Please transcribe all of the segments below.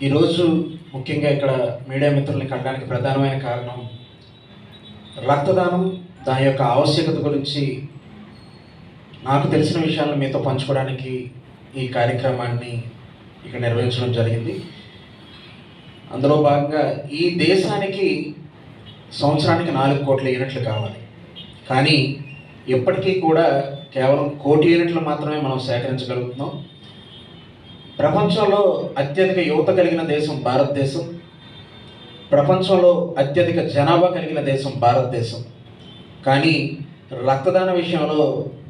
ఈరోజు ముఖ్యంగా ఇక్కడ మీడియా మిత్రుల్ని కలడానికి ప్రధానమైన కారణం రక్తదానం, దాని యొక్క ఆవశ్యకత గురించి నాకు తెలిసిన విషయాలను మీతో పంచుకోవడానికి ఈ కార్యక్రమాన్ని ఇక్కడ నిర్వహించడం జరిగింది. అందులో భాగంగా ఈ దేశానికి సంవత్సరానికి 4 కోట్ల యూనిట్లు కావాలి. కానీ ఇప్పటికీ కూడా కేవలం 1 కోటి యూనిట్లు మాత్రమే మనం సేకరించగలుగుతున్నాం. ప్రపంచంలో అత్యధిక యువత కలిగిన దేశం భారతదేశం. ప్రపంచంలో అత్యధిక జనాభా కలిగిన దేశం భారతదేశం. కానీ రక్తదాన విషయంలో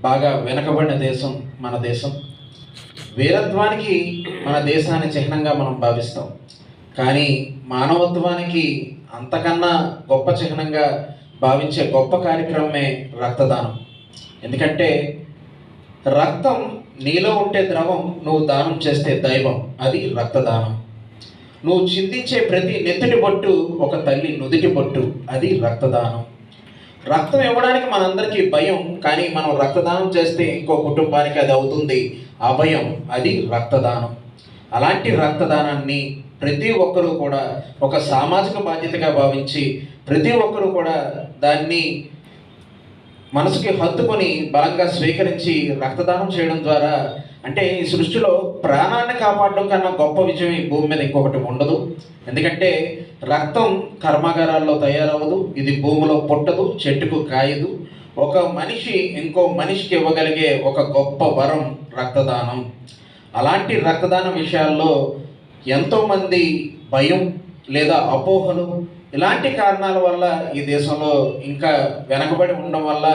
బాగా వెనకబడిన దేశం మన దేశం. వీరత్వానికి మన దేశాన్ని చిహ్నంగా మనం భావిస్తాం. కానీ మానవత్వానికి అంతకన్నా గొప్ప చిహ్నంగా భావించే గొప్ప కార్యక్రమమే రక్తదానం. ఎందుకంటే రక్తం నీలో ఉంటే ద్రవం, నువ్వు దానం చేస్తే దైవం. అది రక్తదానం. నువ్వు చిందించే ప్రతి నెత్తుటి బొట్టు ఒక తల్లి నుదిటి బొట్టు. అది రక్తదానం. రక్తం ఇవ్వడానికి మనందరికీ భయం, కానీ మనం రక్తదానం చేస్తే ఇంకో కుటుంబానికి అది అవుతుంది అభయం. అది రక్తదానం. అలాంటి రక్తదానాన్ని ప్రతి ఒక్కరూ కూడా ఒక సామాజిక బాధ్యతగా భావించి ప్రతి ఒక్కరూ కూడా దాన్ని మనసుకి హత్తుకొని బలంగా స్వీకరించి రక్తదానం చేయడం ద్వారా, అంటే ఈ సృష్టిలో ప్రాణాన్ని కాపాడడం కన్నా గొప్ప విజయం ఈ భూమి మీద ఇంకొకటి ఉండదు. ఎందుకంటే రక్తం కర్మాగారాల్లో తయారవ్వదు, ఇది భూమిలో పుట్టదు, చెట్టుకు కాయదు. ఒక మనిషి ఇంకో మనిషికి ఇవ్వగలిగే ఒక గొప్ప వరం రక్తదానం. అలాంటి రక్తదాన విషయాల్లో ఎంతోమంది భయం లేదా అపోహలు, ఇలాంటి కారణాల వల్ల ఈ దేశంలో ఇంకా వెనకబడి ఉండడం వల్ల